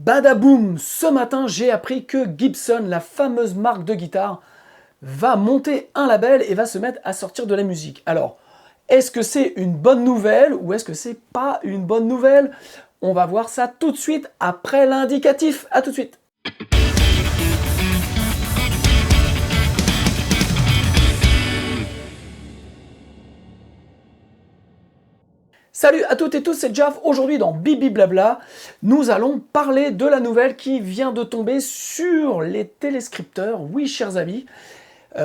Badaboum! Ce matin, j'ai appris que Gibson, la fameuse marque de guitare, va monter un label et va se mettre à sortir de la musique. Alors, est-ce que c'est une bonne nouvelle ou est-ce que c'est pas une bonne nouvelle? On va voir ça tout de suite après l'indicatif. À tout de suite. Salut à toutes et tous, c'est Jaf. Aujourd'hui dans Bibi Blabla, nous allons parler de la nouvelle qui vient de tomber sur les téléscripteurs, oui chers amis,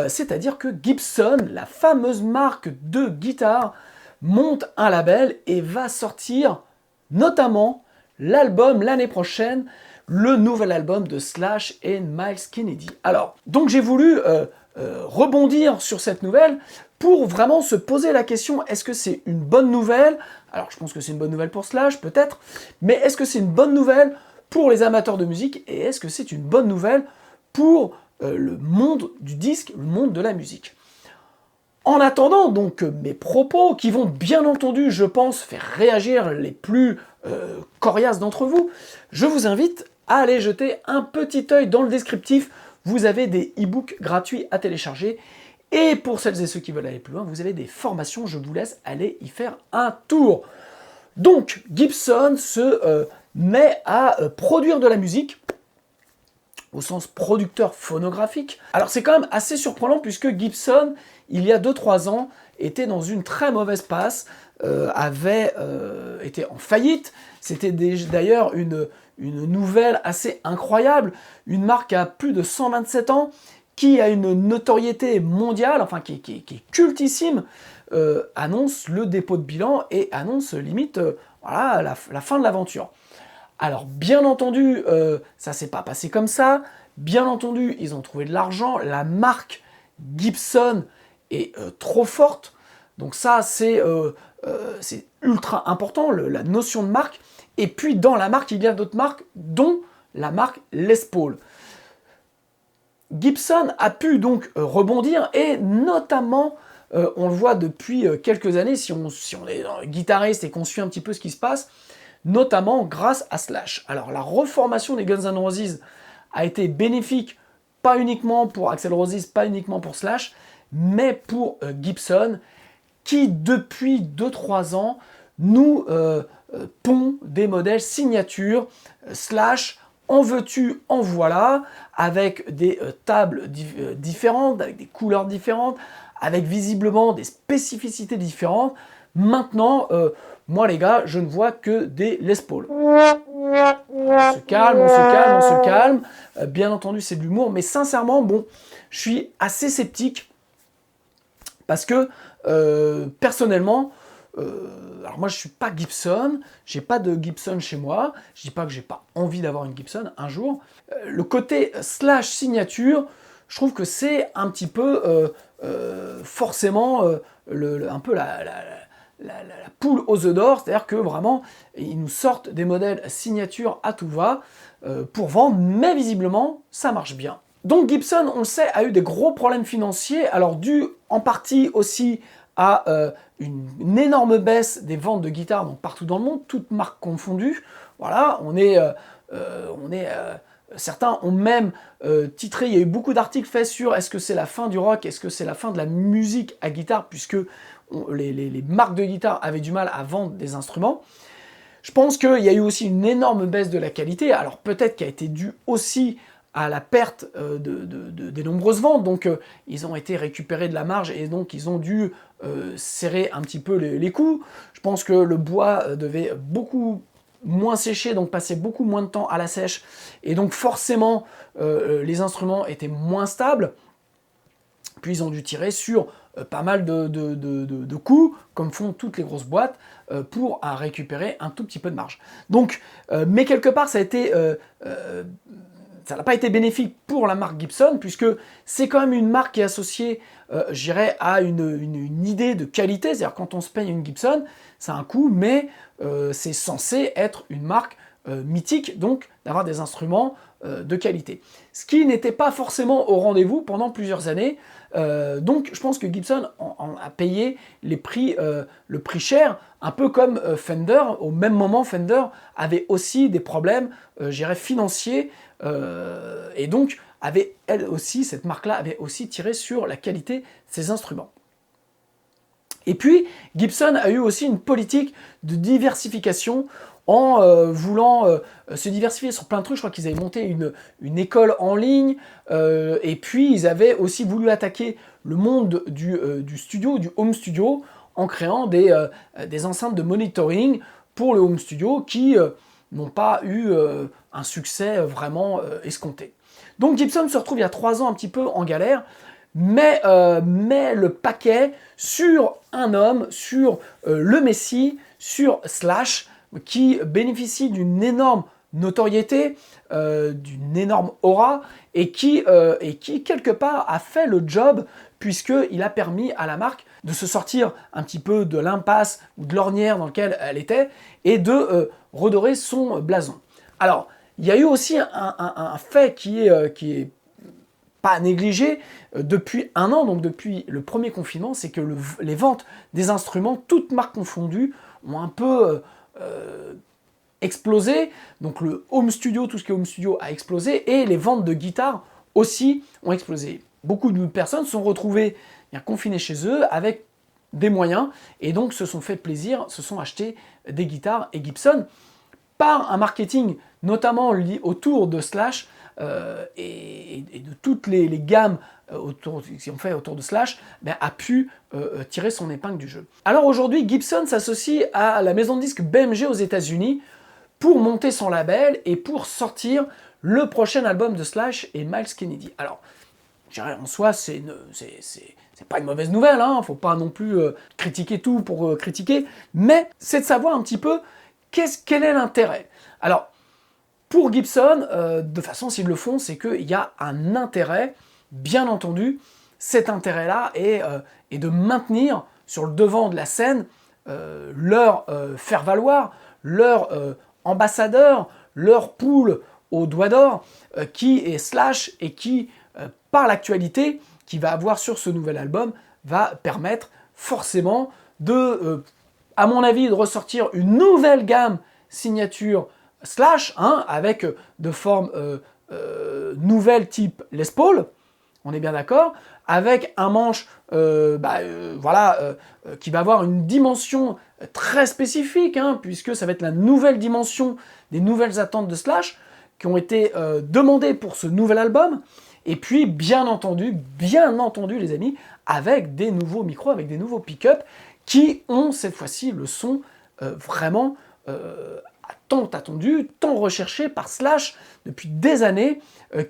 c'est-à-dire que Gibson, la fameuse marque de guitare, monte un label et va sortir notamment l'album l'année prochaine, le nouvel album de Slash et Myles Kennedy. Alors, donc j'ai voulu rebondir sur cette nouvelle pour vraiment se poser la question, est-ce que c'est une bonne nouvelle? Alors je pense que c'est une bonne nouvelle pour Slash, peut-être, mais est-ce que c'est une bonne nouvelle pour les amateurs de musique et est-ce que c'est une bonne nouvelle pour le monde du disque, le monde de la musique? En attendant donc mes propos, qui vont bien entendu, je pense, faire réagir les plus coriaces d'entre vous, je vous invite à aller jeter un petit œil dans le descriptif. Vous avez des e-books gratuits à télécharger. Et pour celles et ceux qui veulent aller plus loin, vous avez des formations, je vous laisse aller y faire un tour. Donc, Gibson se met à produire de la musique, au sens producteur phonographique. Alors c'est quand même assez surprenant puisque Gibson, il y a 2-3 ans, était dans une très mauvaise passe, avait été en faillite. C'était d'ailleurs une nouvelle assez incroyable, une marque à plus de 127 ans, qui a une notoriété mondiale, enfin qui est cultissime, annonce le dépôt de bilan et annonce limite voilà, la fin de l'aventure. Alors bien entendu, ça s'est pas passé comme ça, bien entendu, ils ont trouvé de l'argent, la marque Gibson est trop forte, donc ça c'est ultra important, la notion de marque, et puis dans la marque, il y a d'autres marques, dont la marque Les Paul. Gibson a pu donc rebondir et notamment, on le voit depuis quelques années, si on est guitariste et qu'on suit un petit peu ce qui se passe, notamment grâce à Slash. Alors la reformation des Guns N' Roses a été bénéfique, pas uniquement pour Axl Rose, pas uniquement pour Slash, mais pour Gibson, qui depuis 2-3 ans nous pond des modèles signature, Slash, en veux-tu, en voilà, avec des tables différentes, avec des couleurs différentes, avec visiblement des spécificités différentes. Maintenant, moi les gars, je ne vois que des Les Paul. On se calme, on se calme, on se calme. Bien entendu, c'est de l'humour, mais sincèrement, bon, je suis assez sceptique parce que personnellement, alors moi je suis pas Gibson, j'ai pas de Gibson chez moi, je dis pas que j'ai pas envie d'avoir une Gibson un jour. Le côté Slash signature, je trouve que c'est un petit peu forcément un peu la poule aux œufs d'or, c'est-à-dire que vraiment ils nous sortent des modèles signature à tout va pour vendre, mais visiblement ça marche bien. Donc Gibson, on le sait, a eu des gros problèmes financiers, alors dû en partie aussi à une énorme baisse des ventes de guitares donc partout dans le monde, toutes marques confondues. Voilà, certains ont même titré, il y a eu beaucoup d'articles faits sur est-ce que c'est la fin du rock, est-ce que c'est la fin de la musique à guitare, puisque les marques de guitare avaient du mal à vendre des instruments. Je pense qu'il y a eu aussi une énorme baisse de la qualité, alors peut-être qu'elle a été due aussi à la perte des nombreuses ventes, donc ils ont été récupérés de la marge et donc ils ont dû serrer un petit peu les coûts. Je pense que le bois devait beaucoup moins sécher, donc passer beaucoup moins de temps à la sèche, et donc forcément les instruments étaient moins stables, puis ils ont dû tirer sur pas mal de coûts, comme font toutes les grosses boîtes, pour récupérer un tout petit peu de marge. Donc, mais quelque part, ça n'a pas été bénéfique pour la marque Gibson, puisque c'est quand même une marque qui est associée, je dirais, à une idée de qualité. C'est-à-dire quand on se paye une Gibson, ça a un coût, mais c'est censé être une marque mythique, donc d'avoir des instruments de qualité. Ce qui n'était pas forcément au rendez-vous pendant plusieurs années, donc je pense que Gibson a payé le prix cher, un peu comme Fender. Au même moment, Fender avait aussi des problèmes, je dirais, financiers, et donc elle aussi, cette marque-là avait aussi tiré sur la qualité de ses instruments. Et puis, Gibson a eu aussi une politique de diversification en voulant se diversifier sur plein de trucs. Je crois qu'ils avaient monté une école en ligne, et puis ils avaient aussi voulu attaquer le monde du studio, du home studio, en créant des enceintes de monitoring pour le home studio qui n'ont pas eu un succès vraiment escompté. Donc Gibson se retrouve il y a 3 ans un petit peu en galère, met le paquet sur un homme, sur le Messie, sur Slash, qui bénéficie d'une énorme notoriété, d'une énorme aura, et qui, quelque part, a fait le job, puisqu'il a permis à la marque de se sortir un petit peu de l'impasse ou de l'ornière dans laquelle elle était, et de redorer son blason. Alors, il y a eu aussi un fait qui est pas négligé depuis un an, donc depuis le premier confinement, c'est que les ventes des instruments, toutes marques confondues, ont un peu explosé. Donc le home studio, tout ce qui est home studio a explosé, et les ventes de guitares aussi ont explosé. Beaucoup de personnes se sont retrouvées confinées chez eux avec des moyens, et donc se sont fait plaisir, se sont achetés des guitares, et Gibson, par un marketing notamment autour de Slash, et de toutes les gammes qui ont fait autour de Slash, a pu tirer son épingle du jeu. Alors aujourd'hui, Gibson s'associe à la maison de disques BMG aux États-Unis pour monter son label et pour sortir le prochain album de Slash et Myles Kennedy. Alors, je dirais en soi, c'est pas une mauvaise nouvelle, hein, faut pas non plus critiquer tout pour critiquer, mais c'est de savoir un petit peu quel est l'intérêt. Alors, pour Gibson, de façon, s'ils le font, c'est qu'il y a un intérêt, bien entendu. Cet intérêt-là est de maintenir sur le devant de la scène leur faire-valoir, leur ambassadeur, leur poule au doigt d'or, qui est Slash, et qui, par l'actualité qu'il va avoir sur ce nouvel album, va permettre forcément de, à mon avis, de ressortir une nouvelle gamme signature Slash, avec de formes nouvelles type Les Paul, on est bien d'accord, avec un manche qui va avoir une dimension très spécifique, puisque ça va être la nouvelle dimension des nouvelles attentes de Slash qui ont été demandées pour ce nouvel album, et puis bien entendu les amis, avec des nouveaux micros, avec des nouveaux pick-up qui ont cette fois-ci le son vraiment tant attendu, tant recherché par Slash depuis des années,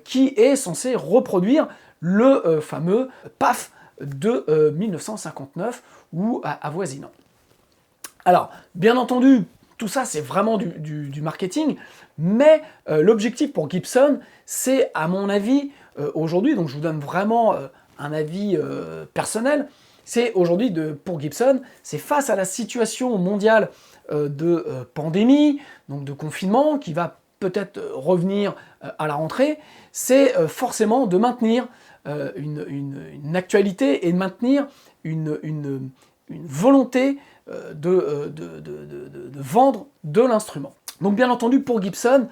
qui est censé reproduire le fameux PAF de 1959 ou avoisinant. Alors, bien entendu, tout ça c'est vraiment du marketing, mais l'objectif pour Gibson, c'est à mon avis, aujourd'hui, donc je vous donne vraiment un avis personnel, c'est aujourd'hui pour Gibson, c'est face à la situation mondiale de pandémie, donc de confinement, qui va peut-être revenir à la rentrée, c'est forcément de maintenir une actualité et de maintenir une volonté de vendre de l'instrument. Donc bien entendu pour Gibson,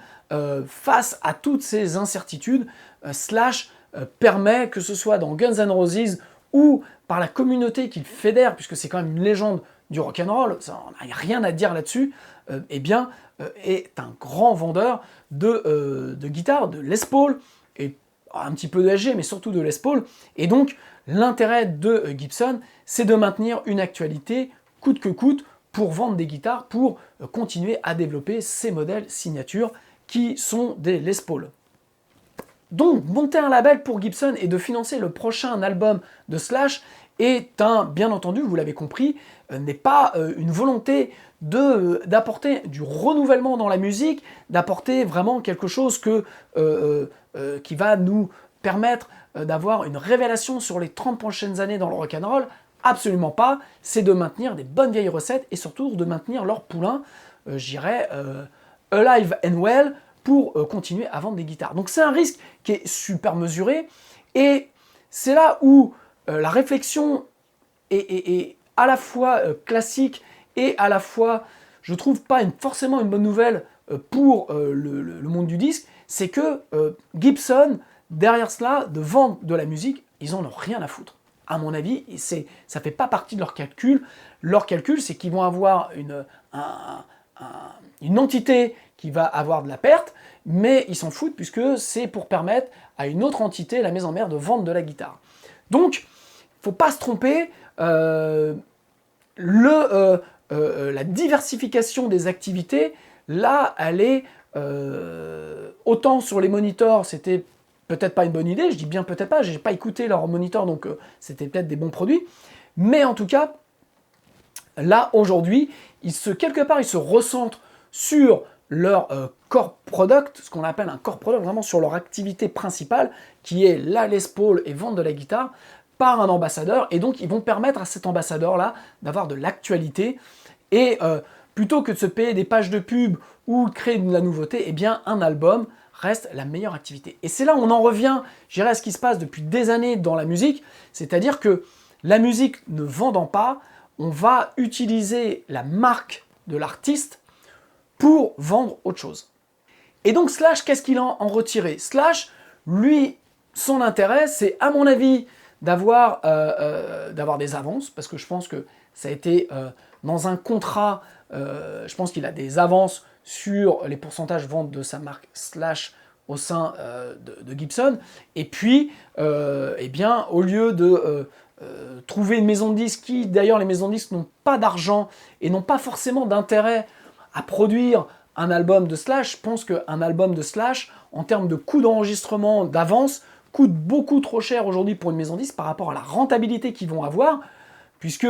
face à toutes ces incertitudes, Slash permet, que ce soit dans Guns N' Roses ou par la communauté qu'il fédère, puisque c'est quand même une légende du rock'n'roll, on n'a rien à dire là-dessus, est un grand vendeur de guitares, de Les Paul, et un petit peu de SG, mais surtout de Les Paul. Et donc, l'intérêt de Gibson, c'est de maintenir une actualité coûte que coûte pour vendre des guitares, pour continuer à développer ces modèles signatures qui sont des Les Paul. Donc, monter un label pour Gibson et de financer le prochain album de Slash est bien entendu, vous l'avez compris, n'est pas une volonté d'apporter du renouvellement dans la musique, d'apporter vraiment quelque chose qui va nous permettre d'avoir une révélation sur les 30 prochaines années dans le rock'n'roll. Absolument pas, c'est de maintenir des bonnes vieilles recettes et surtout de maintenir leur poulain, alive and well pour continuer à vendre des guitares. Donc c'est un risque qui est super mesuré, et c'est là où la réflexion est à la fois classique et à la fois, je trouve, pas forcément une bonne nouvelle pour le monde du disque. C'est que Gibson, derrière cela, de vendre de la musique, ils en ont rien à foutre. À mon avis, ça fait pas partie de leur calcul. Leur calcul, c'est qu'ils vont avoir une entité qui va avoir de la perte, mais ils s'en foutent puisque c'est pour permettre à une autre entité, la maison mère, de vendre de la guitare. Donc, faut pas se tromper, la diversification des activités, là, elle est autant sur les monitors, c'était peut-être pas une bonne idée, je dis bien peut-être pas, j'ai pas écouté leurs monitors, donc c'était peut-être des bons produits, mais en tout cas, là, aujourd'hui, quelque part, ils se recentrent sur leur core product, ce qu'on appelle un core product, vraiment sur leur activité principale, qui est la Les Paul et vendre de la guitare, par un ambassadeur, et donc ils vont permettre à cet ambassadeur-là d'avoir de l'actualité, et plutôt que de se payer des pages de pub ou créer de la nouveauté, eh bien un album reste la meilleure activité. Et c'est là où on en revient, je dirais, à ce qui se passe depuis des années dans la musique, c'est-à-dire que la musique ne vendant pas, on va utiliser la marque de l'artiste pour vendre autre chose. Et donc Slash, qu'est-ce qu'il a en retiré? Slash, lui, son intérêt, c'est à mon avis d'avoir des avances, parce que je pense que ça a été dans un contrat, je pense qu'il a des avances sur les pourcentages ventes de sa marque Slash au sein de Gibson, et puis, eh bien, au lieu de trouver une maison de disques qui, d'ailleurs, les maisons de disques n'ont pas d'argent et n'ont pas forcément d'intérêt à produire un album de Slash, je pense qu'un album de Slash, en termes de coût d'enregistrement, d'avance, coûte beaucoup trop cher aujourd'hui pour une maison de disques par rapport à la rentabilité qu'ils vont avoir, puisque,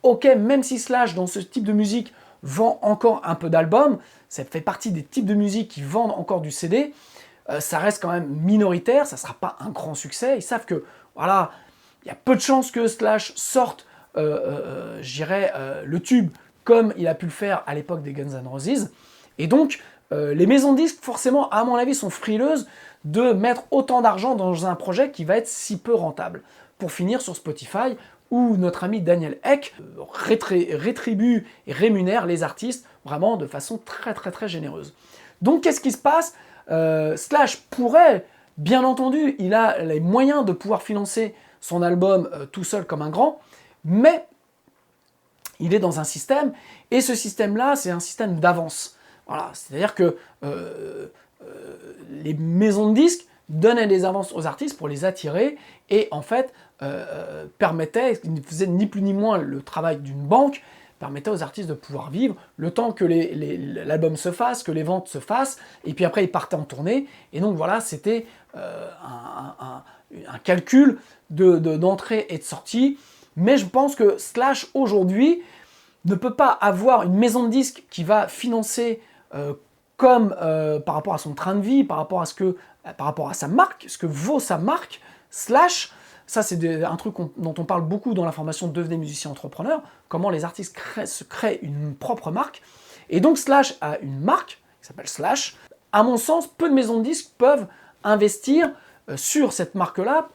ok, même si Slash, dans ce type de musique, vend encore un peu d'albums, ça fait partie des types de musique qui vendent encore du CD, ça reste quand même minoritaire, ça ne sera pas un grand succès, ils savent que, voilà, il y a peu de chances que Slash sorte, je dirais, le tube comme il a pu le faire à l'époque des Guns N' Roses. Et donc, les maisons de disques, forcément, à mon avis, sont frileuses de mettre autant d'argent dans un projet qui va être si peu rentable. Pour finir sur Spotify, où notre ami Daniel Ek rétribue et rémunère les artistes vraiment de façon très très très généreuse. Donc, qu'est-ce qui se passe? Slash pourrait, bien entendu, il a les moyens de pouvoir financer son album tout seul comme un grand, mais il est dans un système, et ce système-là, c'est un système d'avance. Voilà, c'est-à-dire que les maisons de disques donnaient des avances aux artistes pour les attirer, et en fait, permettaient, ils ne faisaient ni plus ni moins le travail d'une banque, permettait aux artistes de pouvoir vivre le temps que l'album se fasse, que les ventes se fassent, et puis après ils partaient en tournée, et donc voilà, c'était un calcul d'entrée et de sortie, mais je pense que Slash aujourd'hui ne peut pas avoir une maison de disques qui va financer comme par rapport à son train de vie, par rapport à sa marque, ce que vaut sa marque, Slash. Ça, c'est un truc dont on parle beaucoup dans la formation Devenez musicien entrepreneur, comment les artistes se créent une propre marque. Et donc Slash a une marque qui s'appelle Slash. À mon sens, peu de maisons de disques peuvent investir sur cette marque-là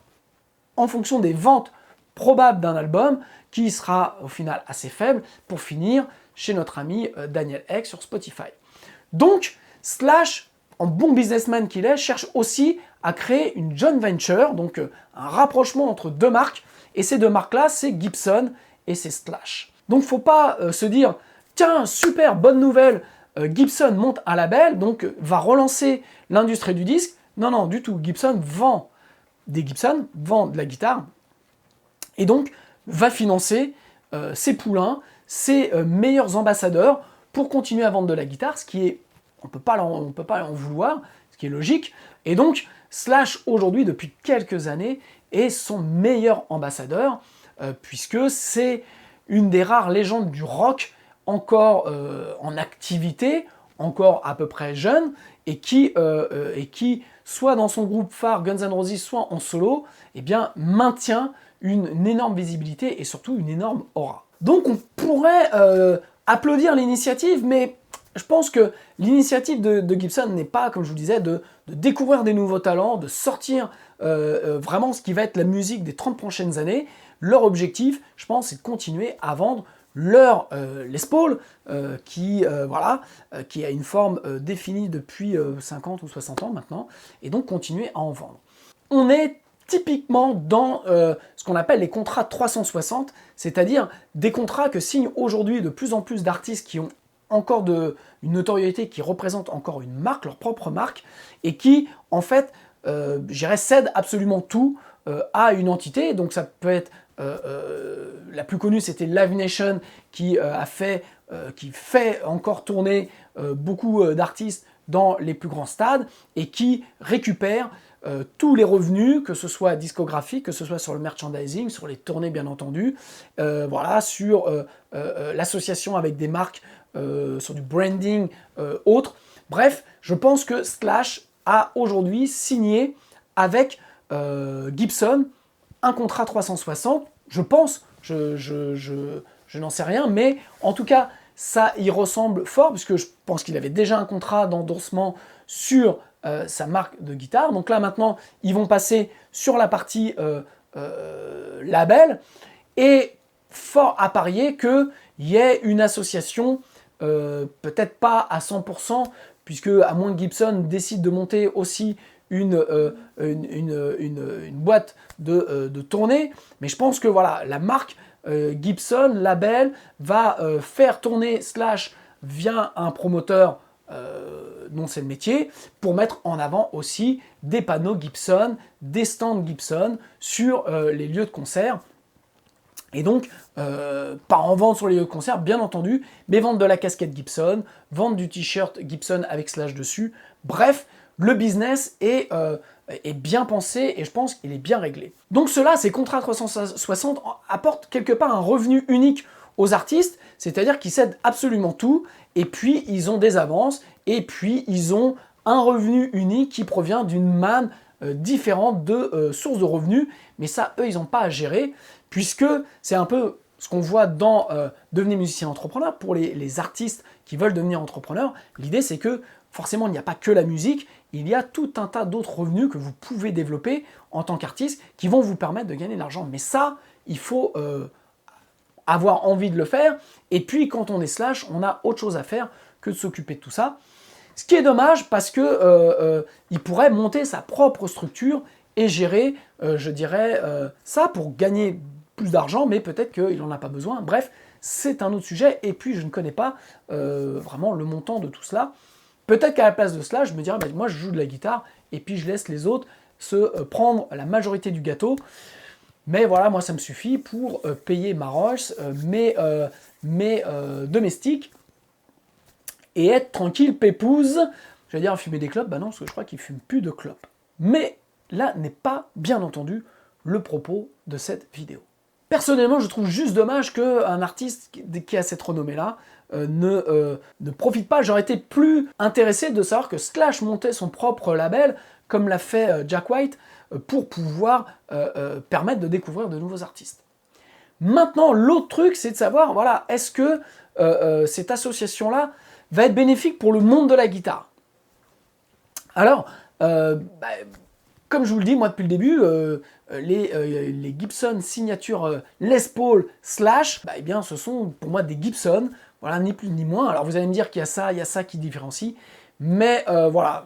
en fonction des ventes probables d'un album qui sera au final assez faible pour finir chez notre ami Daniel Ek sur Spotify. Donc Slash, en bon businessman qu'il est, cherche aussi à créer une joint venture, donc un rapprochement entre deux marques, et ces deux marques-là, c'est Gibson et c'est Slash. Donc faut pas se dire, tiens, super, bonne nouvelle, Gibson monte un label, donc va relancer l'industrie du disque. Non, non, du tout, Gibson vend de la guitare, et donc va financer ses poulains, ses meilleurs ambassadeurs pour continuer à vendre de la guitare, ce qui est, on peut pas en vouloir, ce qui est logique. Et donc Slash aujourd'hui depuis quelques années est son meilleur ambassadeur, puisque c'est une des rares légendes du rock encore en activité, encore à peu près jeune, et qui soit dans son groupe phare Guns N' Roses, soit en solo, eh bien maintient une énorme visibilité et surtout une énorme aura. Donc on pourrait applaudir l'initiative, mais je pense que l'initiative de Gibson n'est pas, comme je vous disais, de découvrir des nouveaux talents, de sortir vraiment ce qui va être la musique des 30 prochaines années. Leur objectif, je pense, c'est de continuer à vendre leur Les Paul, qui a une forme définie depuis 50 ou 60 ans maintenant, et donc continuer à en vendre. On est typiquement dans ce qu'on appelle les contrats 360, c'est-à-dire des contrats que signent aujourd'hui de plus en plus d'artistes qui ont encore une notoriété, qui représentent encore une marque, leur propre marque, et qui, en fait, je dirais, cèdent absolument tout à une entité. Donc ça peut être, la plus connue, c'était Live Nation, qui fait encore tourner beaucoup d'artistes dans les plus grands stades, et qui récupère tous les revenus, que ce soit discographique, que ce soit sur le merchandising, sur les tournées bien entendu, sur l'association avec des marques, sur du branding autre. Bref, je pense que Slash a aujourd'hui signé avec Gibson un contrat 360, je pense, je n'en sais rien, mais en tout cas, ça y ressemble fort, puisque je pense qu'il avait déjà un contrat d'endorsement sur sa marque de guitare. Donc là, maintenant, ils vont passer sur la partie label, et fort à parier qu'il y ait une association, peut-être pas à 100%, puisque à moins que Gibson décide de monter aussi une boîte de tournée, mais je pense que voilà, la marque Gibson, label, va faire tourner Slash via un promoteur dont c'est le métier, pour mettre en avant aussi des panneaux Gibson, des stands Gibson sur les lieux de concert. Et donc, pas en vente sur les lieux de concert, bien entendu, mais vendre de la casquette Gibson, vendre du t-shirt Gibson avec Slash dessus. Bref, le business est bien pensé, et je pense qu'il est bien réglé. Donc cela, ces contrats 360 apportent quelque part un revenu unique aux artistes, c'est-à-dire qu'ils cèdent absolument tout, et puis ils ont des avances, et puis ils ont un revenu unique qui provient d'une manne différente de sources de revenus, mais ça, eux, ils n'ont pas à gérer, puisque c'est un peu ce qu'on voit dans Devenir musicien entrepreneur. Pour les artistes qui veulent devenir entrepreneurs, l'idée c'est que forcément il n'y a pas que la musique, il y a tout un tas d'autres revenus que vous pouvez développer en tant qu'artiste qui vont vous permettre de gagner de l'argent. Mais ça, il faut avoir envie de le faire, et puis quand on est Slash, on a autre chose à faire que de s'occuper de tout ça. Ce qui est dommage, parce que il pourrait monter sa propre structure et gérer, je dirais, ça pour gagner plus d'argent, mais peut-être qu'il n'en a pas besoin. Bref, c'est un autre sujet, et puis je ne connais pas vraiment le montant de tout cela. Peut-être qu'à la place de cela, je me dirais, bah, moi je joue de la guitare, et puis je laisse les autres se prendre la majorité du gâteau. Mais voilà, moi ça me suffit pour payer ma Rolls, mes domestiques, et être tranquille, pépouze. J'allais dire fumer des clopes, bah non, parce que je crois qu'il ne fume plus de clopes. Mais là n'est pas, bien entendu, le propos de cette vidéo. Personnellement, je trouve juste dommage qu'un artiste qui a cette renommée-là ne profite pas. J'aurais été plus intéressé de savoir que Slash montait son propre label, comme l'a fait Jack White, pour pouvoir permettre de découvrir de nouveaux artistes. Maintenant, l'autre truc, c'est de savoir, voilà, est-ce que cette association-là va être bénéfique pour le monde de la guitare? Alors, comme je vous le dis, moi, depuis le début, les Gibson signature Les Paul Slash, eh bien, ce sont pour moi des Gibson, voilà, ni plus ni moins. Alors, vous allez me dire qu'il y a ça qui différencie, mais voilà,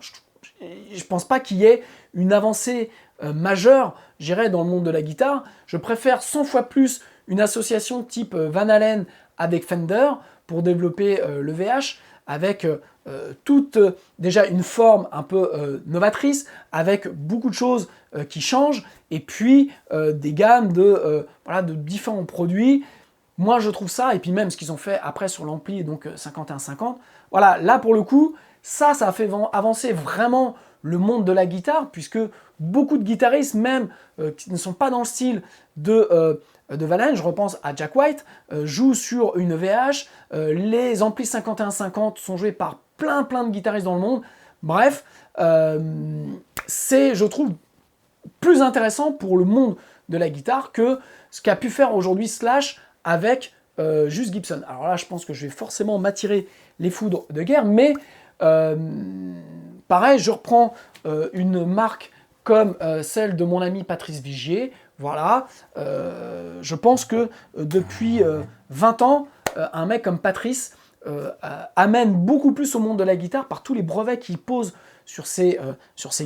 je pense pas qu'il y ait une avancée majeure, j'irais, dans le monde de la guitare. Je préfère 100 fois plus une association type Van Halen avec Fender pour développer le VH, avec toute déjà une forme un peu novatrice, avec beaucoup de choses qui changent, et puis des gammes de différents produits. Moi je trouve ça, et puis même ce qu'ils ont fait après sur l'ampli, donc 5150, voilà, là pour le coup, ça a fait avancer vraiment le monde de la guitare, puisque beaucoup de guitaristes, même qui ne sont pas dans le style de Van Halen, je repense à Jack White, jouent sur une VH, les amplis 5150 sont joués par plein de guitaristes dans le monde. Bref, c'est, je trouve, plus intéressant pour le monde de la guitare que ce qu'a pu faire aujourd'hui Slash avec juste Gibson. Alors là, je pense que je vais forcément m'attirer les foudres de guerre, mais pareil, je reprends une marque comme celle de mon ami Patrice Vigier. Voilà, je pense que depuis 20 ans, un mec comme Patrice amène beaucoup plus au monde de la guitare par tous les brevets qu'il pose sur ses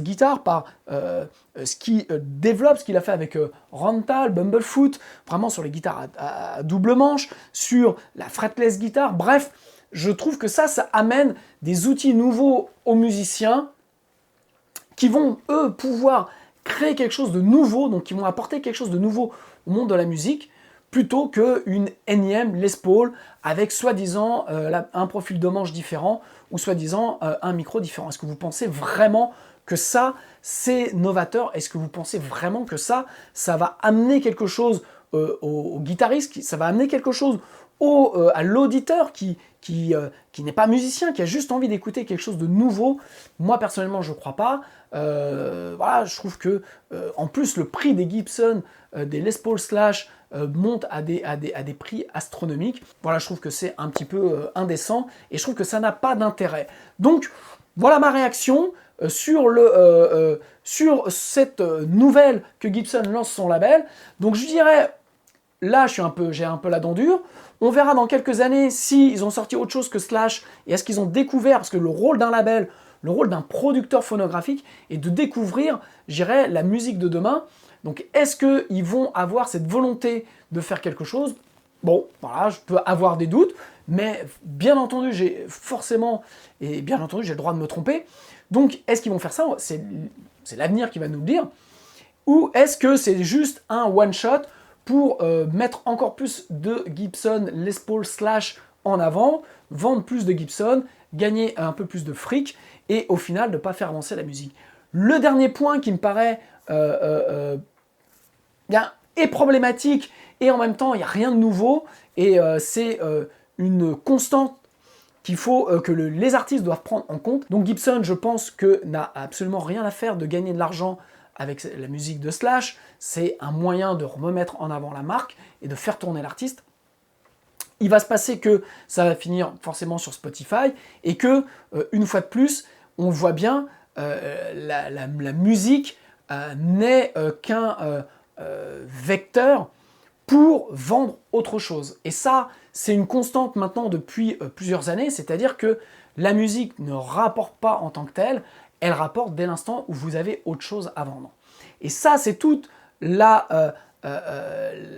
guitares, par ce qu'il développe, ce qu'il a fait avec Rontal, Bumblefoot, vraiment sur les guitares à double manche, sur la fretless guitare, bref, je trouve que ça amène des outils nouveaux aux musiciens qui vont, eux, pouvoir créer quelque chose de nouveau, donc qui vont apporter quelque chose de nouveau au monde de la musique, plutôt qu'une énième Les Paul avec soi-disant un profil de manche différent ou soi-disant un micro différent. Est-ce que vous pensez vraiment que ça, c'est novateur? Est-ce que vous pensez vraiment que ça va amener quelque chose au guitariste, ça va amener quelque chose à l'auditeur qui n'est pas musicien, qui a juste envie d'écouter quelque chose de nouveau? Moi, personnellement, je ne crois pas. Voilà, je trouve que, en plus, le prix des Gibson, des Les Paul Slash, monte à des prix astronomiques. Voilà, je trouve que c'est un petit peu indécent et je trouve que ça n'a pas d'intérêt. Donc, voilà ma réaction sur cette nouvelle que Gibson lance son label. Donc, je dirais, là, j'ai un peu la dent dure. On verra dans quelques années s'ils ont sorti autre chose que Slash et est-ce qu'ils ont découvert, parce que le rôle d'un label, le rôle d'un producteur phonographique est de découvrir, je dirais, la musique de demain. Donc, est-ce qu'ils vont avoir cette volonté de faire quelque chose? Bon, voilà, je peux avoir des doutes, mais bien entendu, j'ai le droit de me tromper. Donc, est-ce qu'ils vont faire ça? C'est l'avenir qui va nous le dire. Ou est-ce que c'est juste un one-shot pour mettre encore plus de Gibson Les Paul Slash en avant, vendre plus de Gibson, gagner un peu plus de fric, et au final, ne pas faire avancer la musique. Le dernier point qui me paraît est problématique, et en même temps, il n'y a rien de nouveau, et c'est une constante qu'il faut que les artistes doivent prendre en compte. Donc Gibson, je pense que n'a absolument rien à faire de gagner de l'argent avec la musique de Slash. C'est un moyen de remettre en avant la marque et de faire tourner l'artiste. Il va se passer que ça va finir forcément sur Spotify et que, une fois de plus, on voit bien, la musique n'est qu'un vecteur pour vendre autre chose. Et ça, c'est une constante maintenant depuis plusieurs années, c'est-à-dire que la musique ne rapporte pas en tant que telle, elle rapporte dès l'instant où vous avez autre chose à vendre. Et ça, c'est toute la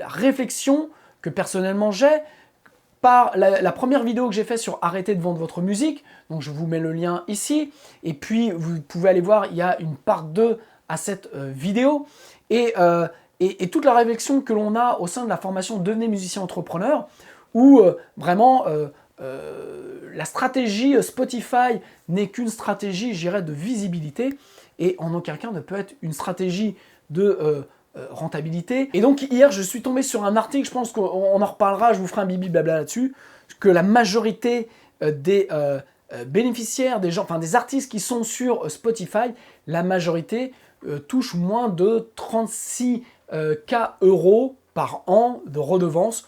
réflexion que personnellement j'ai par la première vidéo que j'ai faite sur arrêter de vendre votre musique. Donc je vous mets le lien ici. Et puis vous pouvez aller voir, il y a une part 2 à cette vidéo. Et toute la réflexion que l'on a au sein de la formation Devenez musicien entrepreneur, où vraiment la stratégie Spotify n'est qu'une stratégie, je dirais, de visibilité, et en aucun cas ne peut être une stratégie de rentabilité. Et donc hier, je suis tombé sur un article, je pense qu'on en reparlera, je vous ferai un bibi blabla là-dessus, que la majorité des bénéficiaires, des gens, enfin des artistes qui sont sur Spotify, la majorité touche moins de 36 € par an de redevances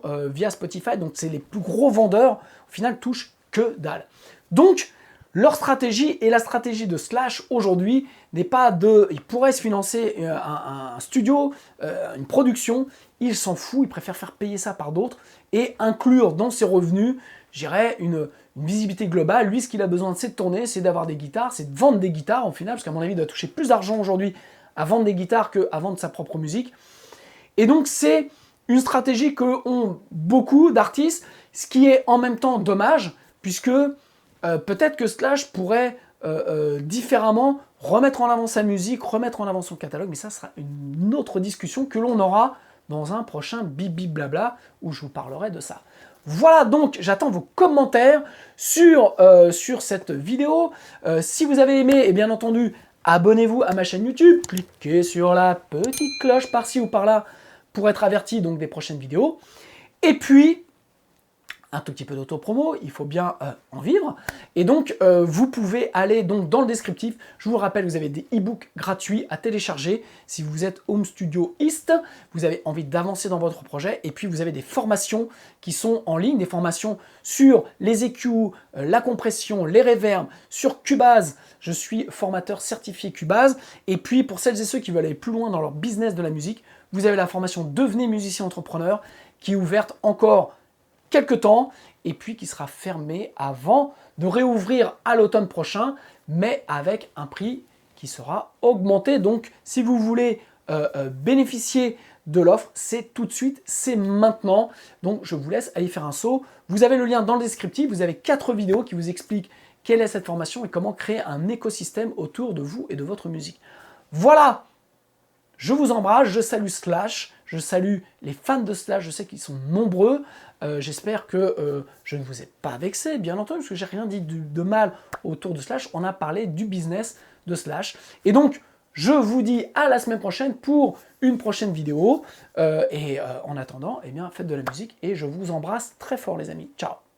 via Spotify. Donc c'est les plus gros vendeurs, au final touchent que dalle. Donc leur stratégie et la stratégie de Slash aujourd'hui n'est pas de... Il pourrait se financer un studio, une production, il s'en fout, il préfère faire payer ça par d'autres et inclure dans ses revenus, je dirais, une visibilité globale. Lui, ce qu'il a besoin, c'est de tourner, c'est d'avoir des guitares, c'est de vendre des guitares au final, parce qu'à mon avis, il doit toucher plus d'argent aujourd'hui à vendre des guitares qu'à vendre sa propre musique. Et donc, c'est une stratégie que ont beaucoup d'artistes, ce qui est en même temps dommage, puisque peut-être que Slash pourrait différemment remettre en avant sa musique, remettre en avant son catalogue, mais ça sera une autre discussion que l'on aura dans un prochain Bibi Blabla, où je vous parlerai de ça. Voilà, donc j'attends vos commentaires sur cette vidéo. Si vous avez aimé, et bien entendu, abonnez-vous à ma chaîne YouTube, cliquez sur la petite cloche par-ci ou par-là pour être averti donc des prochaines vidéos. Et puis, un tout petit peu d'auto-promo, il faut bien en vivre. Et donc, vous pouvez aller donc dans le descriptif. Je vous rappelle, vous avez des e-books gratuits à télécharger. Si vous êtes Home Studioiste, vous avez envie d'avancer dans votre projet. Et puis, vous avez des formations qui sont en ligne, des formations sur les EQ, la compression, les reverbs, sur Cubase. Je suis formateur certifié Cubase. Et puis, pour celles et ceux qui veulent aller plus loin dans leur business de la musique, vous avez la formation Devenez musicien entrepreneur qui est ouverte encore quelques temps, et puis qui sera fermé avant de réouvrir à l'automne prochain, mais avec un prix qui sera augmenté. Donc, si vous voulez bénéficier de l'offre, c'est tout de suite, c'est maintenant. Donc, je vous laisse aller faire un saut. Vous avez le lien dans le descriptif, vous avez 4 vidéos qui vous expliquent quelle est cette formation et comment créer un écosystème autour de vous et de votre musique. Voilà! Je vous embrasse, je salue Slash, je salue les fans de Slash, je sais qu'ils sont nombreux. J'espère que je ne vous ai pas vexé, bien entendu, parce que j'ai rien dit de mal autour de Slash. On a parlé du business de Slash. Et donc, je vous dis à la semaine prochaine pour une prochaine vidéo. En attendant, eh bien, faites de la musique et je vous embrasse très fort, les amis. Ciao!